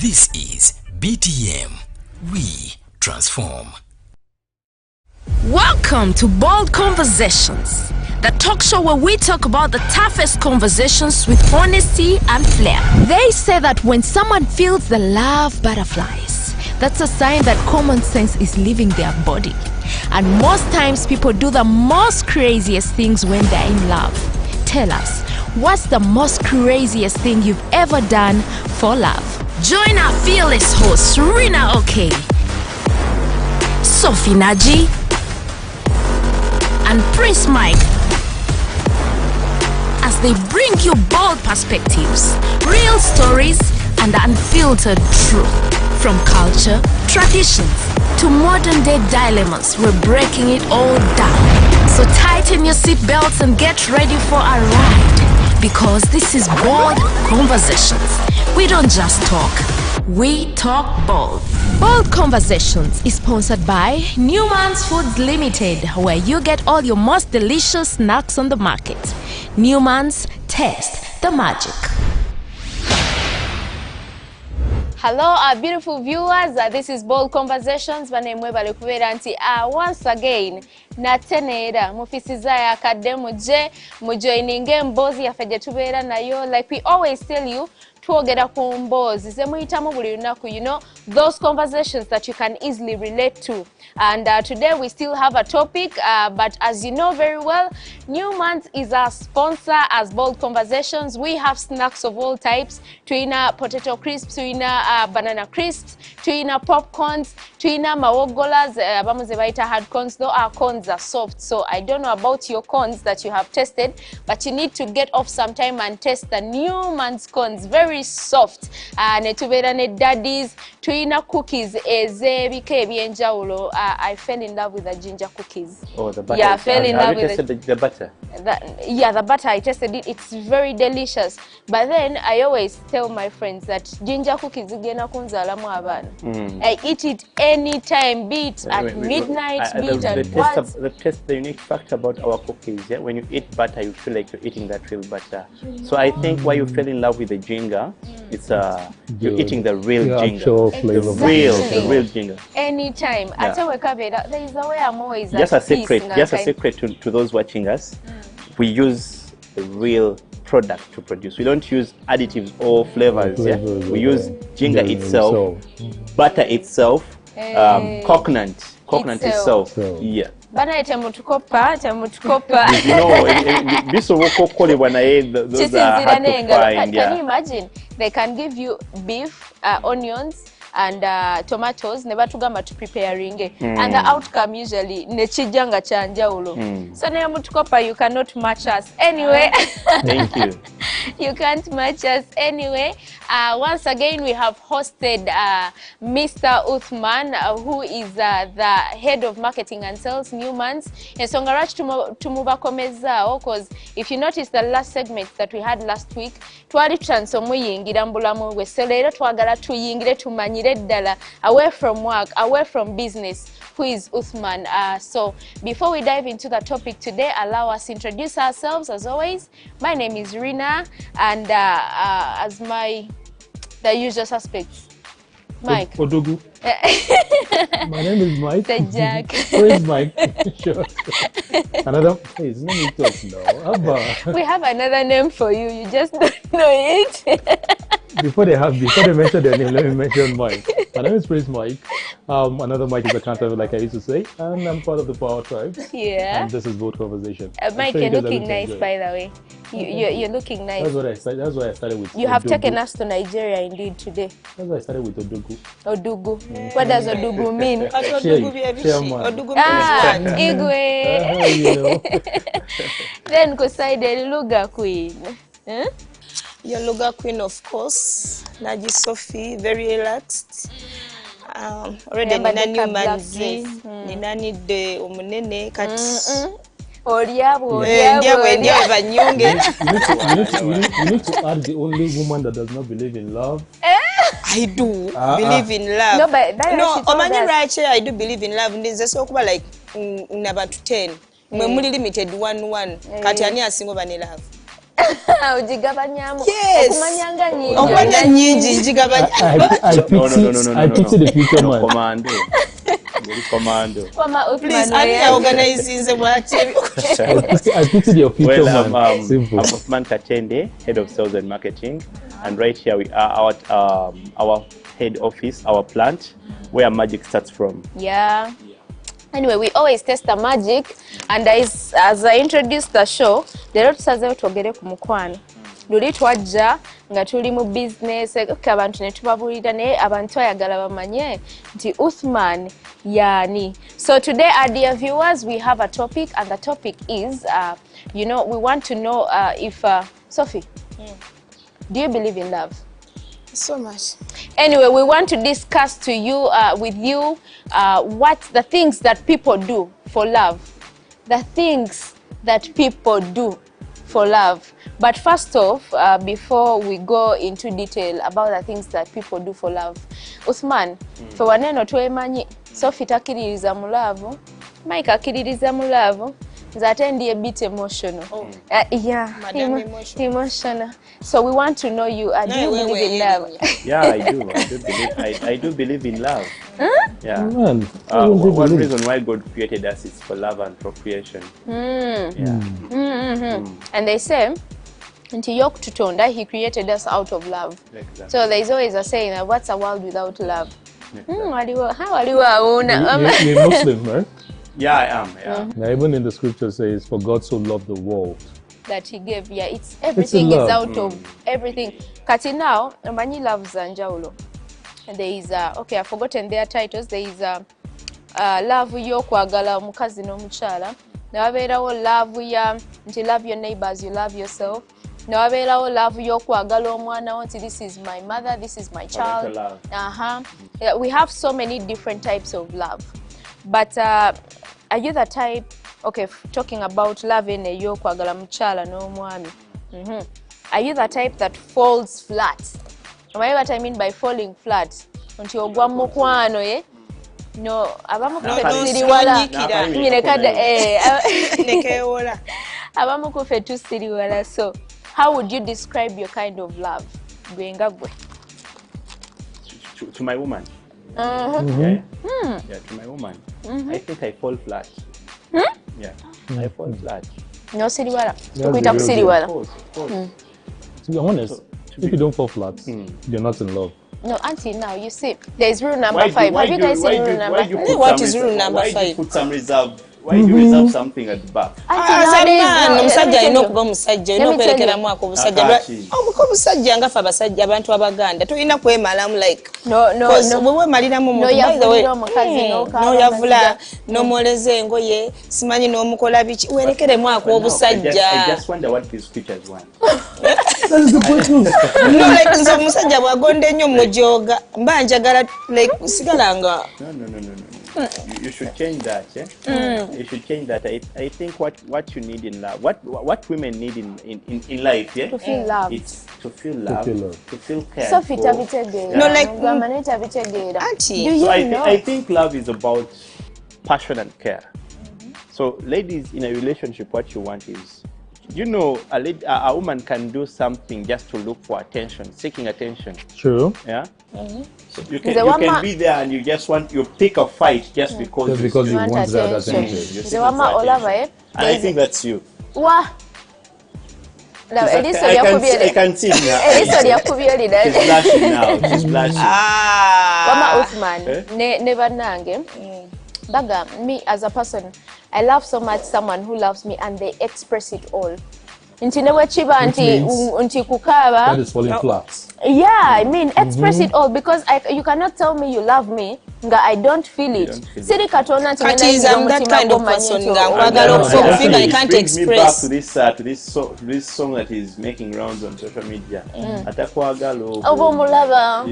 This is BTM. We transform. Welcome to Bold Conversations, the talk show where we talk about the toughest conversations with honesty and flair. They say that when someone feels the love butterflies, that's a sign that common sense is leaving their body. And most times people do the most craziest things when they're in love. Tell us, what's the most craziest thing you've ever done for love? Join our fearless hosts, Rina Oke, Sophie Naji, and Prince Mike as they bring you bold perspectives, real stories, and unfiltered truth. From culture, traditions, to modern day dilemmas, we're breaking it all down. So tighten your seatbelts and get ready for a ride, because this is Bold Conversations. We don't just talk, we talk bold. Bold Conversations is sponsored by Newman's Foods Limited, where you get all your most delicious snacks on the market. Newman's, taste the magic. Hello, our beautiful viewers. This is Bold Conversations. My name is once again, natenera mufisiza ya kademu je mujoininge mbozi ya fejetubera na yo. Like we always tell you, twogera ku mbozi zemuhitamu buli lunaku, you know, those conversations that you can easily relate to. And today we still have a topic, but as you know very well, Newman's is our sponsor as Bold Conversations. We have snacks of all types. Tuina potato crisps, tuina banana crisps, tuina popcorns, tuina mawogolas, bamuze baita hard corns. Though our corns are soft, so I don't know about your corns that you have tested, but you need to get off some time and test the Newman's corns. Very soft. Netubera ne daddies, tuina cookies ezebike ebyenjawulo. I fell in love with the ginger cookies. Oh, the butter. Yeah, I fell in love with the butter. The butter. I tasted it. It's very delicious. But then I always tell my friends that ginger cookies igena kunzalamu abana. I eat it anytime, be it at midnight, be it at once. The unique fact about our cookies, yeah, when you eat butter, you feel like you're eating that real butter. So I think why you fell in love with the ginger, it's you're eating the real ginger, the real ginger. Anytime. There is a way I'm always just a secret to those watching us. We use the real product to produce. We don't use additives or flavors. Yeah? We use ginger itself, butter itself, coconut itself. Yeah. Bana temutukopa. You know, those are hard to find. Can you imagine? They can give you beef, onions, and tomatoes, never to gama to preparing, and the outcome usually nechijanga chanjaulo. So nemutukopa, you cannot match us anyway. Thank you. You can't match us anyway. Once again, we have hosted Mr. Uthman, who is the head of marketing and sales, Newman's. And so tumubakomezao, because if you notice the last segment that we had last week, twali transformu yingira mbulamu weselero twagala tuyingire tumanyire ddala, away from work, away from business. Who is Uthman? So before we dive into the topic today, allow us to introduce ourselves as always. My name is Rina, and as the usual suspects, Mike. Odugu. My name is Mike. The Jack. Where is Mike? Sure. Another. Please, let me talk now. We have another name for you. You just don't know it. Before they mention their name, let me mention Mike. My name is Prince Mike. Another Mike is a counter, like I used to say, and I'm part of the Power Tribe. Yeah. And this is Bold Conversation. Mike, you're looking nice, by the way. You're looking nice. That's why I started with. You have Odugu. Taken us to Nigeria, indeed, today. That's why I started with Odugu. Odugu. What does Odugu mean? Igwe. You know. Then Kosaide Luga Queen. Your Luga Queen, of course. Naji Sophie, very relaxed. Already Nina Newman's, Nina need the Omunene cat. You need to add the only woman that does not believe in love. I do believe in love. No, but I do believe in love. There's so like number 10. Mwe muli limited 1-1. Kati ani asingo bane love. Ujigabanyamu. Yes. Okumanyanga nyingi. Okumanya nyingi njigabanya. I pity the future man. Commando. Commando. Please, I organize what? I pity your future Well, man. I'm Simple. Uthman Kachende, head of sales and marketing, and right here we are at our head office, our plant, where magic starts from. Yeah. Anyway, we always test the magic, and as I introduced the show, lero tusazeewo twogere ku mukwano. Luli twajja nga tuli mu business, abantu ne tubabuulira naye abantu ayagala bamanye nti Uthman yani. So today, our dear viewers, we have a topic, and the topic is, we want to know if, Sophie, do you believe in love? So much. Anyway, we want to discuss to you, with you, what the things that people do for love. The things that people do for love. But first off, before we go into detail about the things that people do for love, Uthman, for waneno twemanyi, Sophie takiririza mu love, Mike akiririza mu love, nzate ndi a bit emotional. Yeah, Madam emotional. So we want to know you. Do you believe in love? Yeah, I do. I do believe in love. Yeah. Man, One reason why God created us is for love and procreation. Yeah. And they say, nti yokututonda, he created us out of love. Exactly. So there is always a saying, what's a world without love? Exactly. How are you awuna? You're Muslim, right? Yeah, I am. Yeah. Now, even in the scripture says, for God so loved the world. That he gave, yeah, it's everything is love. out of everything. Kati now, many loves anjaulo. There is okay, I've forgotten their titles. There is love yo kwagala omukazi n'omukyala. Nawabeerawo love ya nti love your neighbors, you love yourself. Nawabeerawo love yo kwagala omwana wo nti this is my mother, this is my child. Love. Yeah, we have so many different types of love. But are you the type, okay, talking about love in a yo kwagala mukyala n'omwami. Are you the type that falls flat? What I mean by falling flat, nti ogwa mukwano no abamu tusiri wala nyine kada Nekewola. abamu kufe tusiri wala. So how would you describe your kind of love? Gwenga gwe. To my woman. Yeah. Yeah, to my woman. I think I fall flat. Yeah, I fall flat. No siri wala. That's Kuita the kusiri real wala. Of course. To be honest, if you don't fall flat, you're not in love. No, until now, you see, there is rule number 5. Have you guys seen rule number 5? What is rule number Why do you 5? put some reserve? Why do you reserve something at the back? Omusajja alina okuba omusajja, olina okwerekeramu ako obusajja. Akaki. Obusajja nga ffe abasajja abantu Abaganda tolina kwemalamu like No. bwe weemaliramu omuntu Noyavulira omukazi n'okaaba n'oyavula n'omwoleza engoye simanyi n'omukola biki werekeremu ako I obusajja. just wonder what these creatures want. No, like nze omusajja bw'agonda ennyo mujooga mba njagala like sigalanga. No. You should change that. You should change that. I think what you need in love, what women need in life, To feel loved. it's to feel loved, to feel cared Sophie for. tabitegeera. No, like- Mugamba tabitegeera. Auntie. Do you So know? I think love is about passion and care. So ladies, in a relationship, what you want is, a woman can do something just to look for attention, seeking attention. True. Yeah. So you The can woman- be there and you pick a fight just because Just because you want want that attention. attention. The wama olava And I think that's you. Wa. Love, eriso I lyakubye can see now. eriso lyakubye lida. She's blushing now. She's blushing. Wama Uthman ne bannange baga me as a person, I love so much someone who loves me and they express it all. Nti ne bwekiba nti kukaaba. That is falling flat. Yeah, I mean, express it all because you cannot tell me you love me nga I don't feel it. Siri katona nti Kati is I'm that kind of person nga nkwagala okufunga I can't brings me back express. to this song that is making rounds on social media. Atakwagala oba omulaba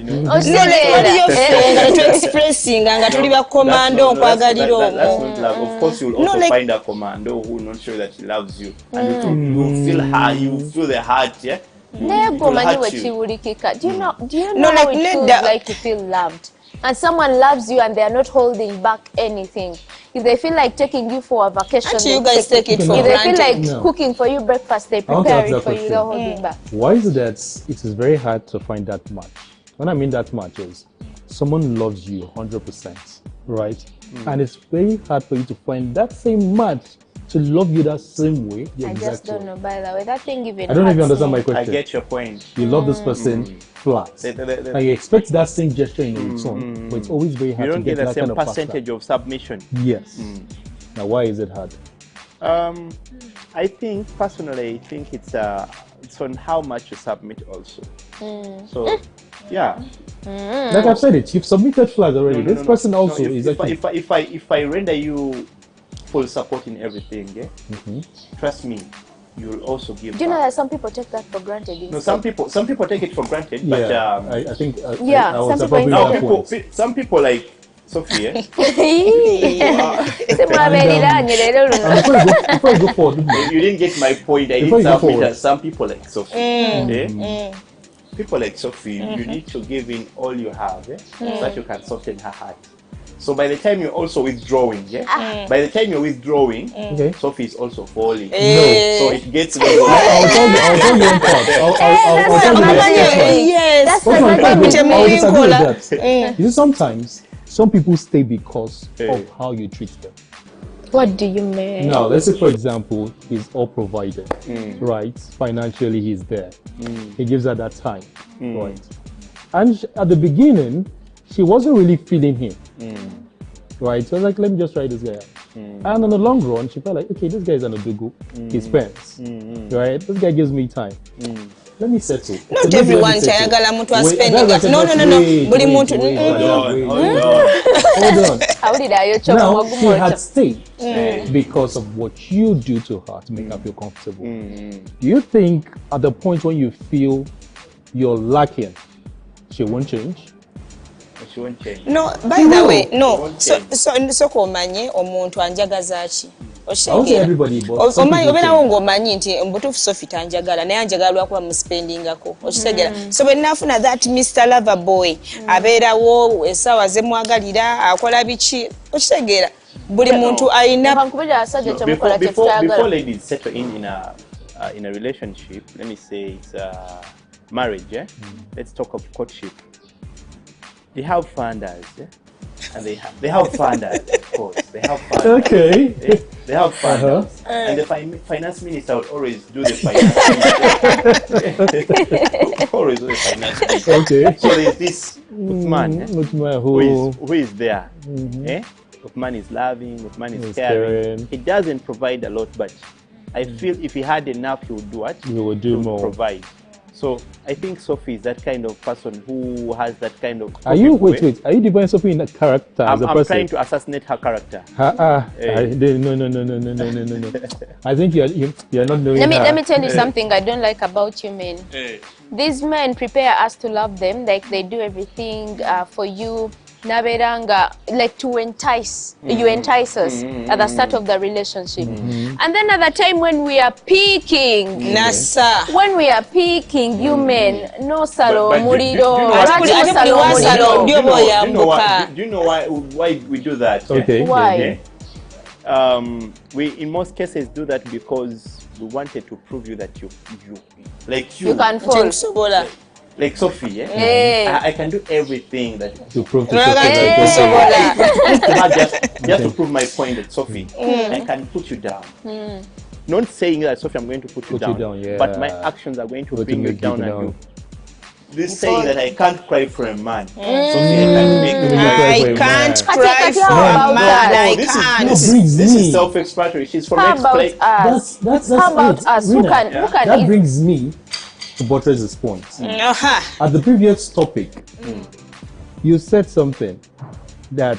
nga tu expressing nga tuli ba commando nkwagalira That's omwo. not love. Of course, you'll also find a commando who will not show that he loves you, and you feel her, you feel the heart, yeah. naye It will gomanyi hurt you. wekiwulikika. Do you know No, how like it feels nedda. like to feel loved and someone loves you and they are not holding back anything? if they feel like taking you for a vacation, Actually, you guys take it for if they feel granted. like cooking for you breakfast, they want to prepare ask it that for you. question. They'll hold it back. Why is it that it is very hard to find that match? When I mean that match is someone loves you 100%, right? And it's very hard for you to find that same match to love you that same way. The I exact just don't way. know. By the way, that thing even. I don't know if you hurts understand me. my I question. get your point. You love this person flat. And you expect that same gesture in return, but it's always very You hard to don't get get the that same kind of percentage of submission. Yes. Now, why is it hard? I think personally, it's on how much you submit also. So, yeah. Like I've said it, you've submitted flags already. No, This person also no, is if actually. if I render you full support in everything, yeah, trust me, you will also give. Do you know back. that some people take that for granted? No, some people take it for granted, Yeah, but I think. Yeah, I was some probably people now that point. some people like Sophie. And before I go forward, You didn't get my point. I Before didn't you go submit forward. as some people like Sophie. Okay? People like Sophie, you need to give in all you have, so that you can soften her heart. So by the time you're also withdrawing, by the time you're withdrawing, okay. Sophie is also falling. No. So it gets I'll tell you one part. I'll tell you that's one what part. Yes. That's What's my the point? magic. I'll disagree with that. You see, sometimes some people stay because of how you treat them. What do you mean? Now, let's say, for example, he's all provided, right? Financially, he's there. He gives her that time, right? And at the beginning, she wasn't really feeling him, right? So I was like, let me just try this guy out. And in the long run, she felt like, okay, this guy is an odugu. He spends, right? This guy gives me time. Let me settle. Not So everyone let me settle. chayagala muntu Wait, spending. that's No. wait, Buli wait, muntu. wait, Hold Hold on. Awulira yo Now, she had chomo stayed because of what you do to her to make her feel comfortable. Do you think at the point when you feel you're lacking, she won't change? She won't change. No, by the way, no. won't So change. omanye omuntu anjagaza ki? I won't say everybody, but some Omanyi people obeerawo change. ng'omanyi nti mbutuufu Sophie tanjagala naye anjagala lwakuba muspendingako okitegera so bwe nnaafuna that Mr. Lover Boy abeerawo essaawa ze mwagalira akola biki okitegera buli muntu alina Bankubira asajja No, kyemukola before tetutayagala. ladies settle in a relationship, let me say it's marriage. Let's talk of courtship. They have funders, and they have funders, of course. They have funders. Okay. They have funders, and the finance minister would always do the finance. Always do the finance. Okay. So there's this man With my whole. who is there. Uthman is loving, Uthman is He's caring. caring. He doesn't provide a lot, but I feel if he had enough, he would do what? He would do more. Provide. So I think Sophie is that kind of person who has that kind of. Are you way. wait? Are you defining something in a character as a I'm person? trying to assassinate her character. No. I think you're not knowing. Let me tell you something I don't like about you men. These men prepare us to love them, like they do everything for you. Naberanga, like to entice you entice us at the start of the relationship, and then at the time when we are peaking, nasa when we are peaking, you men no salo But do you know murido, what- lwaki ate no buli salo wasalo murido? ndio boyambuka Do you know why we do that? Okay. Why? We in most cases do that because we wanted to prove you that you You can fall. kusobola like Sophie, Eh. I can do everything that to prove to Raga Sophie that kusobola just to prove my point that Sophie, I can put you down. Not saying that Sophie, I'm going to put you Put you down, down, yeah. but my actions are going to But to bring you make you down down. and you. This saying that I can't cry for a man. Sophie, I can make you I can't Kati cry kati for how a about man that? I this can't is brings me. self-explanatory. She's from How about explain. us? That's How about it. us? Who Rina, can that easily- brings me to buttress this point. Aha. At the previous topic, you said something that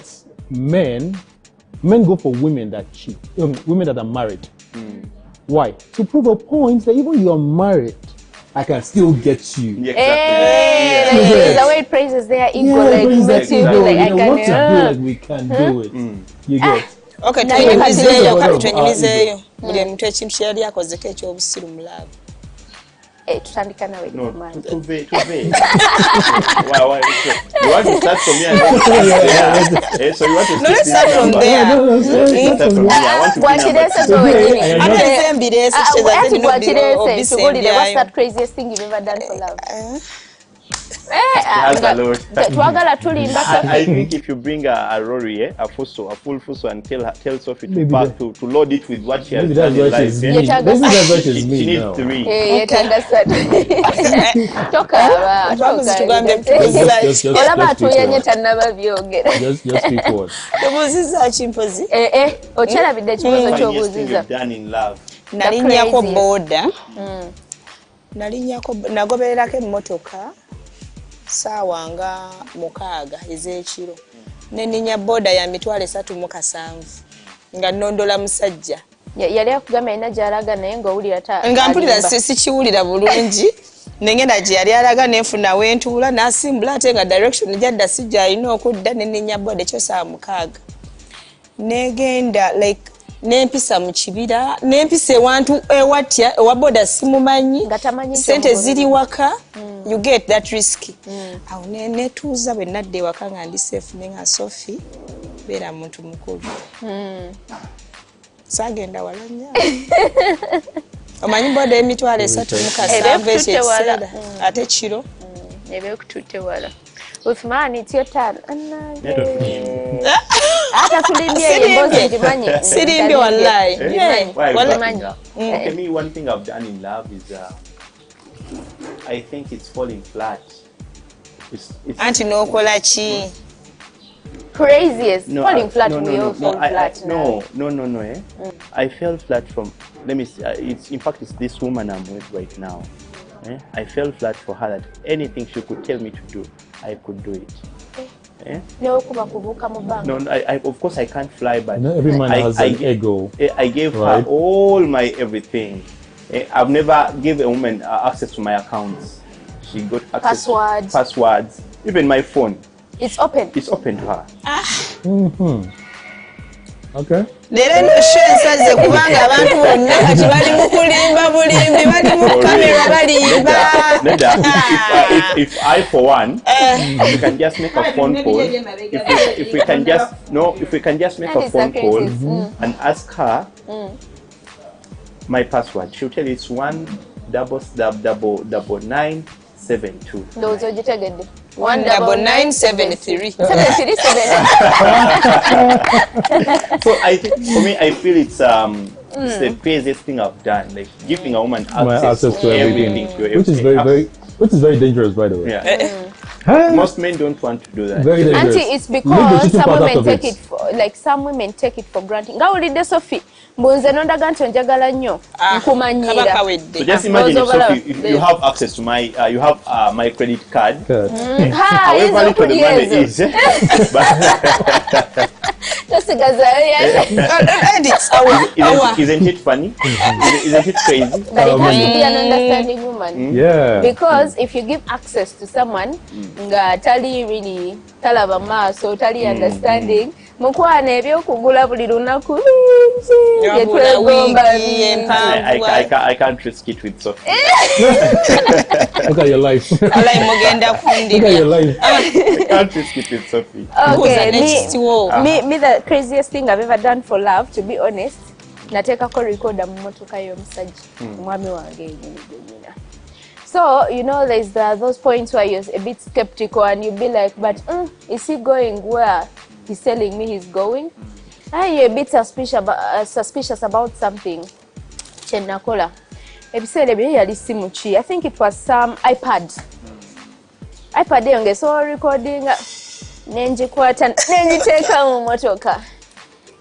men go for women that cheat, women that are married. Why? To prove a point that even you're married, I can still get you. Yeah, Hey, exactly. like, Yes. the way it praises their ego, Yeah, like brings makes that you ego, feel like I you know, what to do, can. like we can do it. You get. Okay, Na ye twenyumizeeyo kati- twenyumizeeyo buli muntu ekintu kye yali akozeko ekyobusiru mulaavu tutandika nawe No, kumanja. tuve. Why? You want to start from here and then so you want to No, let's start from number. there. Start from here. I want to be Bwakirese number gwe wenyini. Ate enzembirese Ati bwakirese tugulire, what's that craziest thing you've ever done for love? has a lot. Twagala tulinda I think if you bring a Rory, a full fuso, and tell Sophie to Maybe pack to load it with what she has Maybe done that's in why life. she's Yeah? mean. Yeah, Maybe that's why She she's mean needs now. 3. yet understand. Toka Tugambe Just olaba speak atuyenye word. tannaba byogera. Just speak word. tubuuziza kimpozi Okyalabidde ekibuzo Funniest thing ky'obuuziza. you've done in love. nalinnyako craziest. booda nagobererako emmotoka saawa nga 6 ez'ekiro nenninya booda ya 37,000 nga nnondola musajja Yali akugamba alina gy'alaga naye ng'owulira nga mpulira sikiwulira bulungi nengenda gye yali alaga nenfuna wentuula nasimbula ate nga direction gyadda sijja alina okudda nenninya booda ekyo saawa 6 negenda like nempisa mu kibira nempisa ewantu ewatya ewa booda simumanyi Nga tamanyi sente ky'omukozi. ziri waka you get that risky awo netuuza bwe nadda ewaka nga ndi safe nenga Sophie beera muntu mukulu saagenda wala nnyo omanyi booda emitwalo 37 Ebekututte wala. ekiseera ate kiro Ebekututte wala. Uthman, it's your turn. Hata tulimbye Sirimbye. emboozi ngimanyi. Sirimbye wallahi. Eh? Yeah. Why Well, breaking up? Okay, me, one thing I've done in love is I think it's falling flat. It's anti n'okola ki Craziest. Falling flat, no, we all fall flat. no. Eh? I fell flat from. Let me see. It's in fact it's this woman I'm with right now. Eh? I fell flat for her that anything she could tell me to do, I could do it. Eh? N'okuba kubuuka mu bbanga. No, of course I can't fly, but No, every man has an ego. I gave Right. her all my everything. I've never given a woman access to my accounts. She got access passwords, even my phone. It's open. It's open to her. Okay. leero eno sho ensaze kubanga abantu bonna kati bali mu kulimba bulimbi bali mu kamera balimba Neda, if I for one, we can just make a phone call. If we can just make a phone call and ask her my password, she'll tell you it's 19972. Ndowooza ogitegedde. 19973 737. So I think for me, I feel it's the craziest thing I've done, like giving a woman access to everything, which is very dangerous, by the way. Yeah. Most men don't want to do that. Very dangerous. Auntie, it's Leave the because cheating some part out women of take it. it for, like some women take it for granted. Ngawulidde Sophie, mbunze nondaga nti onjagala nnyo kaba nkumanyiira. So kawedde just imagine if, Those Sophie, over- if you have access to my, you have my credit card. Good. However little the money is, but Tosigazayo yayo. and it's our isn't it funny? Isn't it crazy? But it has to be an understanding woman. Yeah. Because if you give access to someone nga tali really talaba maaso tali understanding mukwana ebyokugula buli lunaku byetwegomba wiki empanvu I can't risk it with Sophie. Look at your life. Look alai mugenda at your kundira life. I can't risk it with Sophie. Okay, next wo me the craziest thing I've ever done for love, to be honest, nateekako recorder mu motoka y'omusajja omwami wange enyina. So, you know, there's those points where you're a bit skeptical and you'll be like, but is he going where he's telling me he's going? And you're a bit suspicious about something. Chenakola. Ebiseera ebyo yali simu ki? I think it was some iPad eyo ng'esobola recordinga nengikwata nengiteeka mu motoka.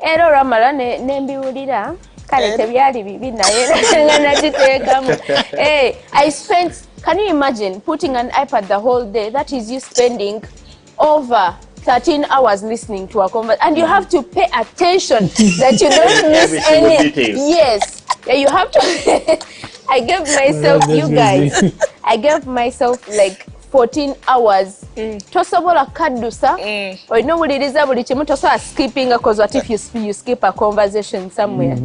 Era olwamala nembiwulira kale tebyali bibi naye nga nagiteekamu. I spent, can you imagine putting an iPad the whole day? That is you spending over 13 hours listening to a conversation, and you have to pay attention that you don't miss Every single any. detail. Yes, yeah, you have to. I gave myself, you guys, I gave myself like 14 hours tosobola kaddusa olina owuliriza buli kimu tosobola skippinga cause what if you skip a conversation somewhere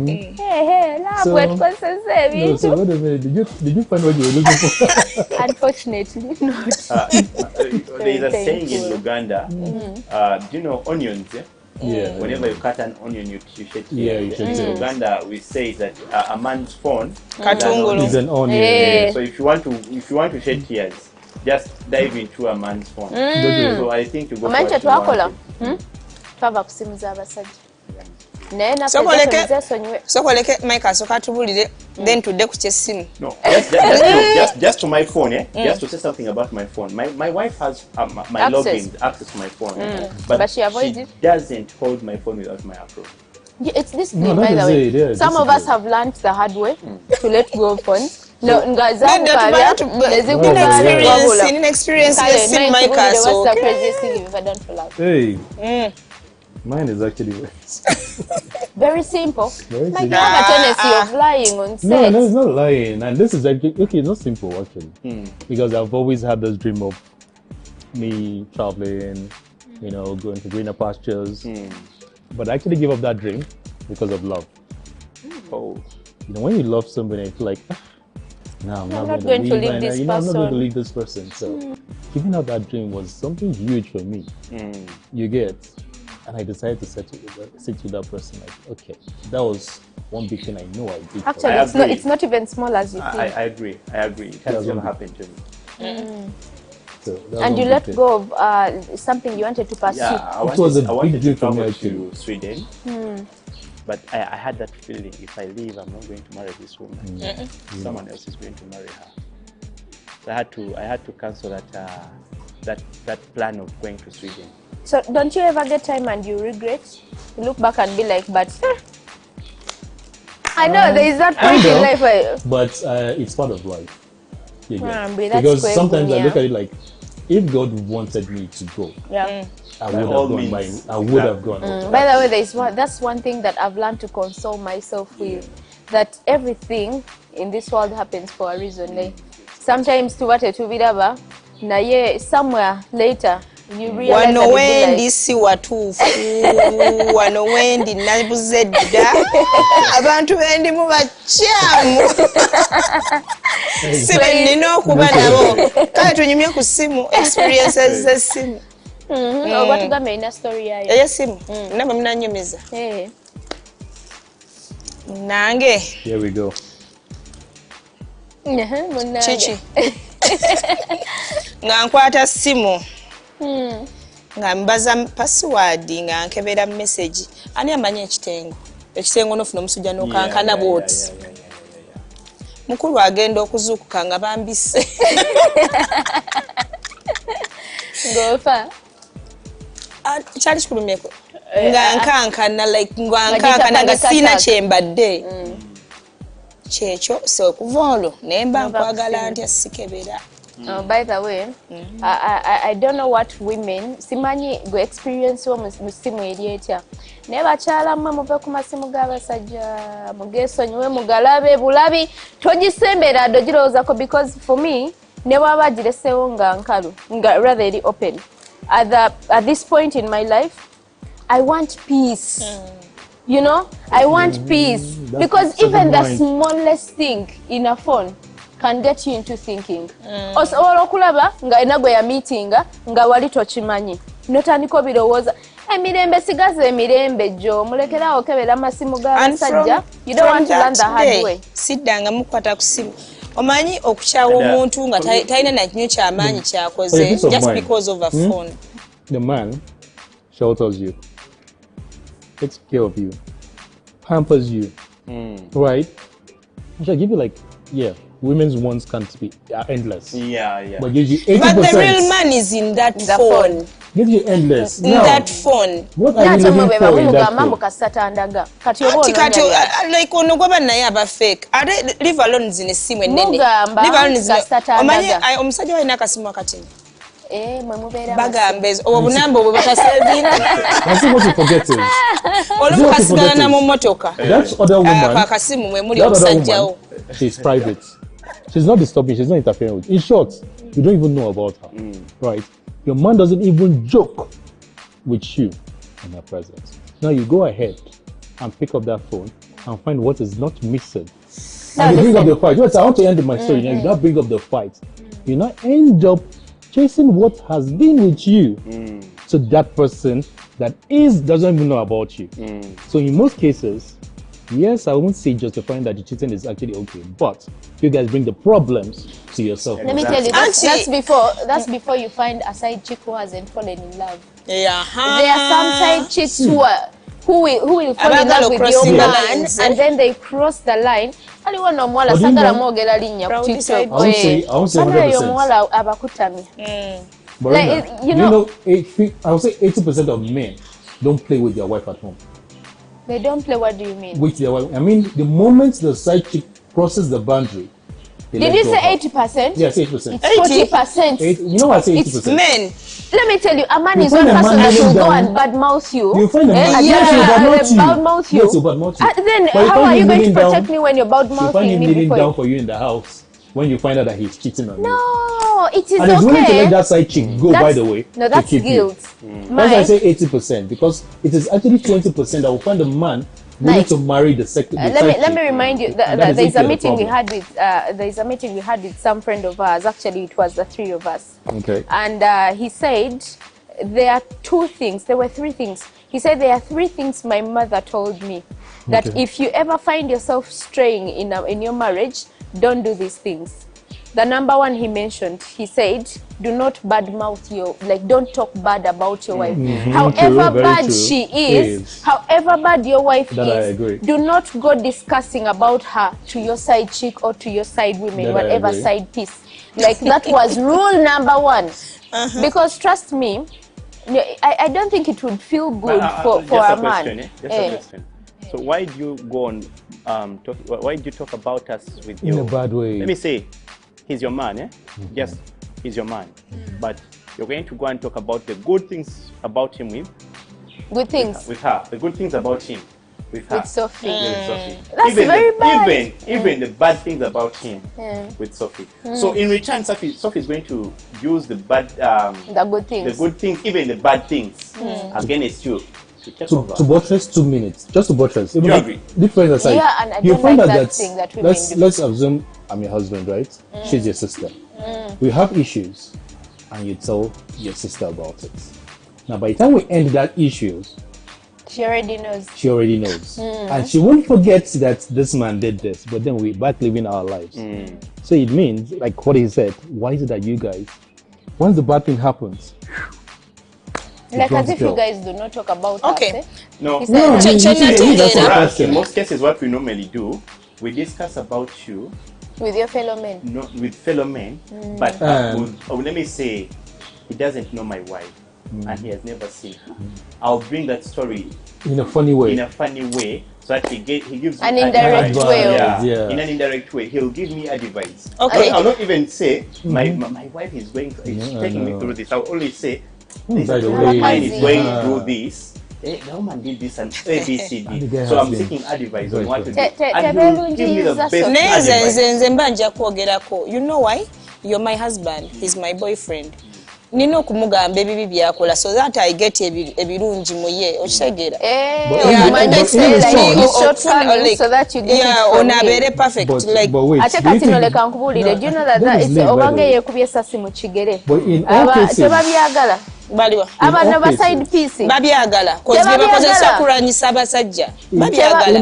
laabwe tukozesa ebintu. So wait a minute, did you find what you were looking for? Unfortunately not. There is a saying in Uganda, do you know onions? Yeah. Whenever you cut an onion, you shed tears. Yeah, you shed In tears. Uganda, we say that a man's phone. Katungulu. It's an onion. Yeah. So if you want to shed tears, just dive into a man's phone. So I think you go. Omanyi kye twakola twava ku simu z'abasajja naye naesonyiwe sokoleke Mike asooka atubulire then tudde ku kyessimu. No, just to my phone, just to say something about my phone. My wife has my access to my phone, but she avoids it. Doesn't hold my phone without my approval. Yeah, it's this thing, No, by that the is way. it, yeah, Some this of is us it. have learned the hard way to let go of phones. No, Nina experience yes in Mike What's the asooka. craziest thing you've ever done for love? Hey. Mine is actually Very simple. Very Like simple. you have a tendency of lying on set. No, it's not lying. And this is actually, okay, it's not simple actually. Because I've always had this dream of me traveling, you know, going to greener pastures. But I actually gave up that dream because of love. Oh, You know, when you love somebody, I feel like, no, I'm not going to leave right this now. You know, I'm not going to person. leave this person. So giving up that dream was something huge for me. You get, and I decided to sit with that person. Like, okay, that was one big thing I know I did. for Actually, I it's not, agree. it's not even small as you think. I agree. It has never happened to me. So that was And you one let big go of something you wanted to pursue. Yeah, I was a wanted big to dream for me, travel actually. to Sweden, but I had that feeling if I leave, I'm not going to marry this woman. Someone else is going to marry her. So I had to cancel that plan of going to Sweden. So don't you ever get time and you regret? You look back and be like, but I know there is that point in life where But it's part of life. You get. but that's Because quite sometimes I good, look at it like, if God wanted me to go, yeah. I By would all have gone. means. I would have gone. By the way, that's one thing that I've learned to console myself with, that everything in this world happens for a reason. Like, sometimes tubate tubiraba, naye somewhere later you realize Wano that wendi si watuufu, wano wendi nabuze dda, abantu bendi mu bakyamu. Si be nnina okuba nabo. Kale tunyumye ku simu, experiences z'essimu. oba tugambe ina story yayo. Ey'essimu, nabwe munanyumiza. Nange, Here we go. kiki? Nga nkwata ssimu. Nga mbaza password nga nkebera message. Ani amanyi ekitengo? Ekitengo n'ofuna omusujja n'okankana bwoti. Mukulu agenda okuzuukuka nga bambise. Ng'ofa. Kyali kikulumyeko. Nga nkankana like nga nkankana nga sina kyembadde. Kyekyo so okuva olwo naye mba nkwagala ntya sikebera. By the way, I don't know what women simanyi go experience wo musimu eri etya naye bakyala mmwe muve ku masimu g'abasajja mugeesonyiwe mugalabe bulabi togisembera adogirowoozako because for me ne bwaba agireseewo nga nkalu nga rather eri open at this point in my life I want peace. You know, I want peace because even the smallest thing in a phone can get you into thinking. Osobola okulaba nga enagwe ya meetinga nga wali tokimanyi notandika birowooza emirembe sigaze emirembe jo mulekerawo kebera amasimu g'abasajja. You don't want to learn the hard way. Siddanga mukwata ku simu. Omanyi okukyawa omuntu nga talina na kinyo ky'amaanyi kyakoze just because of a phone. The man shelters you, takes care of you, pampers you, right? I should give you like, yeah, women's wants can't be endless. Yeah. But gives you 80%. But the real man is in that phone. Gives you endless. In that phone. What are you living for in that phone? Kati like ono gwaba naye aba fake. Ate leave alone zine simu ennene. Leave alone zine. Omanyi omusajja alina akasimu akatini. Mwe mubeera Bagambe obunamba obwo batasevinga. That's what you forget is. Olumu kasigala na mu motoka. That other woman, akasimu mwe muli omusajjawo. she's private. She's not disturbing. She's not interfering with. In short, you don't even know about her, right? Your man doesn't even joke with you in her presence. Now you go ahead and pick up that phone and find what is not missing. And you bring up the fight. Yes, I want to end my story. Now you now bring up the fight. You now end up chasing what has been with you to that person that doesn't even know about you. So in most cases, yes, I won't say justifying that the cheating is actually okay, but you guys bring the problems to yourself. Let me tell you, that's before you find a side chick who hasn't fallen in love. Yeah. There are some side chicks who will fall in love with your man, and then they cross the line. I would say 100%. But I would say 80% of men don't play with their wife at home. They don't play. What do you mean? With their wife. I mean, the moment the side chick crosses the boundary. Did you say 80%? Yes, 80%. It's 40%. You know what I say 80%? It's men. Let me tell you, a man is one person that will go and badmouth you. You find a man badmouth you. Yes, he'll badmouth you. Then how are you going to protect me when you're badmouthing me? You find him kneeling down for you in the house when you find out that he's cheating on you. No, it is and he's willing to okay. let that side chick go, by the way. No, that's to keep guilt. That's why I say 80%, because it is actually 20% that will find a man willing to marry the second. Let me remind you that there is a meeting we had with some friend of ours. Actually, it was the three of us. Okay. And he said there are two things. There were three things. He said there are three things my mother told me that if you ever find yourself straying in your marriage, don't do these things. The number one he mentioned, he said, do not badmouth don't talk bad about your wife. However bad she is, however bad your wife is, do not go discussing about her to your side chick or to your side women, whatever side piece. Like that was rule number one. Because trust me, I don't think it would feel good for a man. Just a question. So why do you go on why do you talk about us with in a bad way? Let me say, he's your man, Yes, he's your man. But you're going to go and talk about the good things about him with her. The good things about him with her. With Sophie. That's very bad. Even the bad things about him with Sophie. So in return, Sophie is going to use the good things, even the bad things against you. To buttress 2 minutes, just to buttress. Do you agree? Different aside, yeah, and I you don't find like that thing that women do. let's assume I'm your husband, right? She's your sister. We have issues, and you tell your sister about it. Now, by the time we end that issues, she already knows. And she won't forget that this man did this, but then we're back living our lives. So it means, like what he said, why is it that you guys, once the bad thing happens, like as if you guys do not talk about us, eh? No. In most cases, what we normally do, we discuss about you with your fellow men. Not with fellow men, but let me say, he doesn't know my wife, and he has never seen her. I'll bring that story in a funny way. So that he gives an me indirect way. In an indirect way, he'll give me advice. Okay. I'll not even say my wife is taking me through this. I'll only say, by the way, mine is going through this. The woman did this and ABCD. So I'm seeking advice on what to do. And he'll give me the best advice. You know why? You're my husband. He's my boyfriend. Nino kumugamba ebibi byakola so that I get ebirungi muye okitegeera onabere perfect like ate kati noleka nkubuulire do you know that obanga yekubye essasi mu kigere tebabyagala baliwa abana ba side piece babyagala cause bakozesa kulwanyisa abasajja babyagala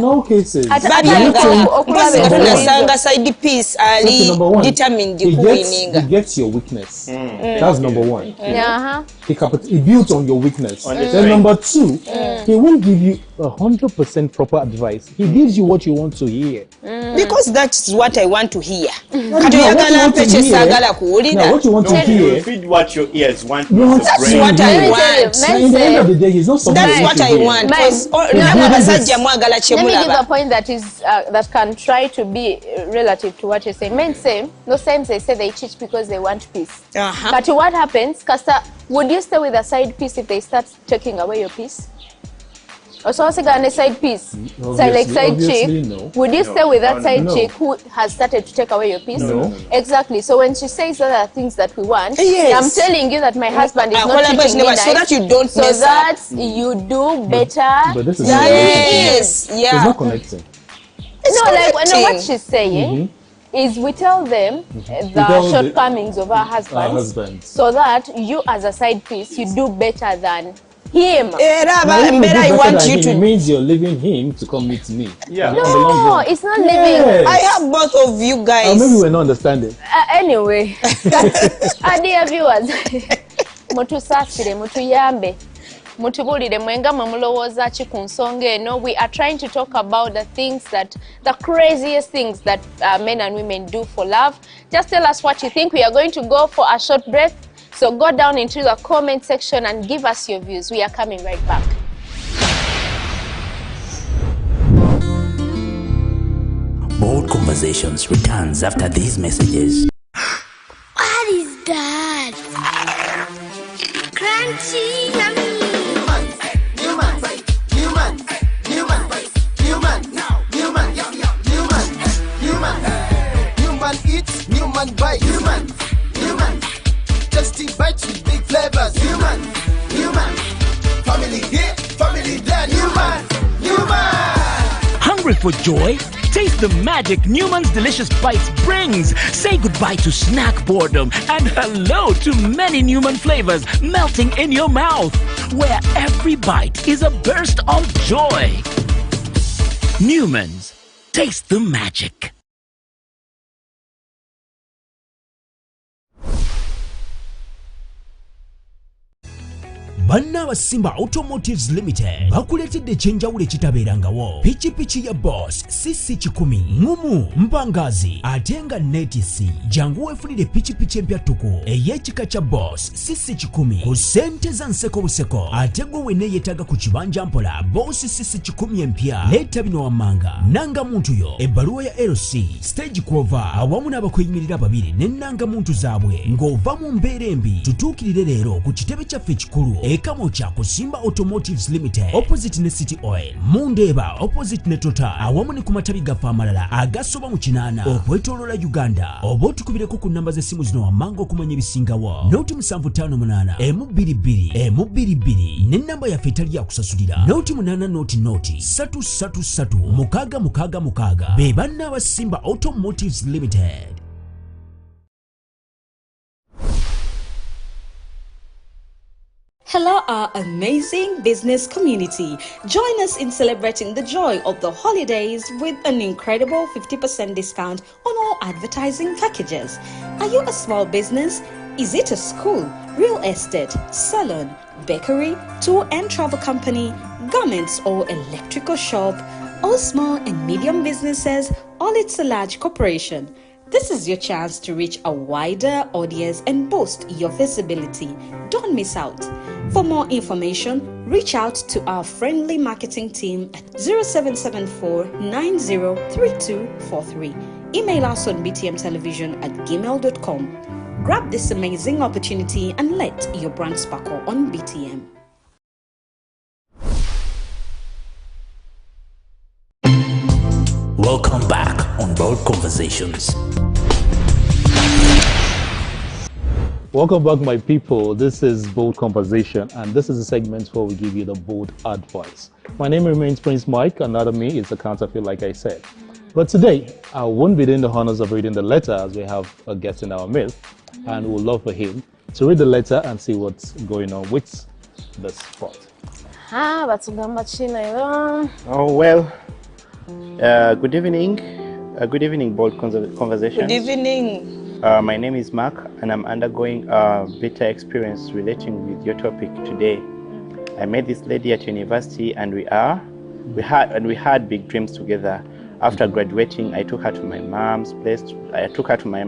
okulabanga side piece ali determined he gets your weakness. That's number one. He builds on your weakness. Then number two, he won't give you 100% proper advice. He gives you what you want to hear. Because that's what I want to hear. What you want to hear. Feed what your ears want. That's what I want. In the end of the day, he's not somebody. That's what I want. Let me give a point that can try to be relative to what you're saying. Men say, no times they say they cheat because they want peace. But what happens, Kasta, would you stay with a side piece if they start taking away your peace? Also, a side piece. Side chick. No. Would you stay with that side no. chick who has started to take away your piece? No. Exactly. So when she says other things that we want, Yes. I'm telling you that my husband is not treating me nice, so that you don't so mess that up. you do better. But this is than Yes, him. It's yeah. not connecting. No, like what connecting. she's saying is we tell them tell the shortcomings of our husbands. so that you as a side piece, you do better than him. Era Now, if you better do I better want than you him, to. It means you're leaving him to come meet me. Yeah. On the long No, run. it's not Yes. living. I have both of you guys. Or maybe we're not understanding. Anyway, dear viewers, mutusasire, mutuyambe, mutubulire mwenga mulowooza ki ku nsonga eno. We are trying to talk about the craziest things that men and women do for love. Just tell us what you think. We are going to go for a short break. So go down into the comment section and give us your views. We are coming right back. Bold Conversations returns after these messages. What is that? Crunchy, yummy. Newman eats, Newman bites. Newman. Tasty bites with big flavors. Newman. Family here, family there. Newman. Hungry for joy? Taste the magic Newman's Delicious Bites brings. Say goodbye to snack boredom and hello to many Newman flavors melting in your mouth, where every bite is a burst of joy. Newman's. Taste the magic. Banna Simba Automotives Limited bakuletedde ekyenjawulo ekitabeerangawo. Pikipiki ya Boss CC10 ngumu mpangazi ate nga netisi. Jangu weefunire pikipiki empya ttuku ey'ekika kya Boss CC10 ku ssente za nseko buseko ate gwe weneeyetaaga ku kibanja mpola Boss CC10 empya leeta bino wammanga. Nangamuntu yo ebbaluwa ya LC stage kwova awamu n'abakuyimirira babiri n'ennangamuntu zaabwe ng'ova mu mbeera embi. Tutuukirire leero ku kitebe kyaffe ekikulu Kamocha ku Simba Automotives Limited opposite ne City Oil Mundeba opposite ne Total awamu ne ku matabi gaffe amalala agasoba mu 8 okwetooloola Uganda. Oba otukubireko ku nnamba z'essimu zino wammanga okumanya ebisingawo. Noti 758 M22 n'ennamba yaffe etali yakusasulira. Noti 8 noti 333 be banna aba Simba Automotives Limited. Hello, our amazing business community. Join us in celebrating the joy of the holidays with an incredible 50% discount on all advertising packages. Are you a small business? Is it a school, real estate, salon, bakery, tour and travel company, garments or electrical shop? All small and medium businesses, or it's a large corporation? This is your chance to reach a wider audience and boost your visibility. Don't miss out. For more information, reach out to our friendly marketing team at 0774-903243. Email us on btmtelevision@gmail.com. Grab this amazing opportunity and let your brand sparkle on BTM. Welcome back on Bold Conversations. Welcome back, my people. This is Bold Conversation, and this is a segment where we give you the bold advice. My name remains Prince Mike. Another me is a counterfeit, like I said. But today, I won't be doing the honors of reading the letter, as we have a guest in our midst, and we'd love for him to read the letter and see what's going on with the spot. Oh, well, good evening. Good evening, Bold Conversations. Good evening. My name is Mark, and I'm undergoing a bitter experience relating with your topic today. I met this lady at university, and we had big dreams together. After graduating, I took her to my mom's place. I took her to my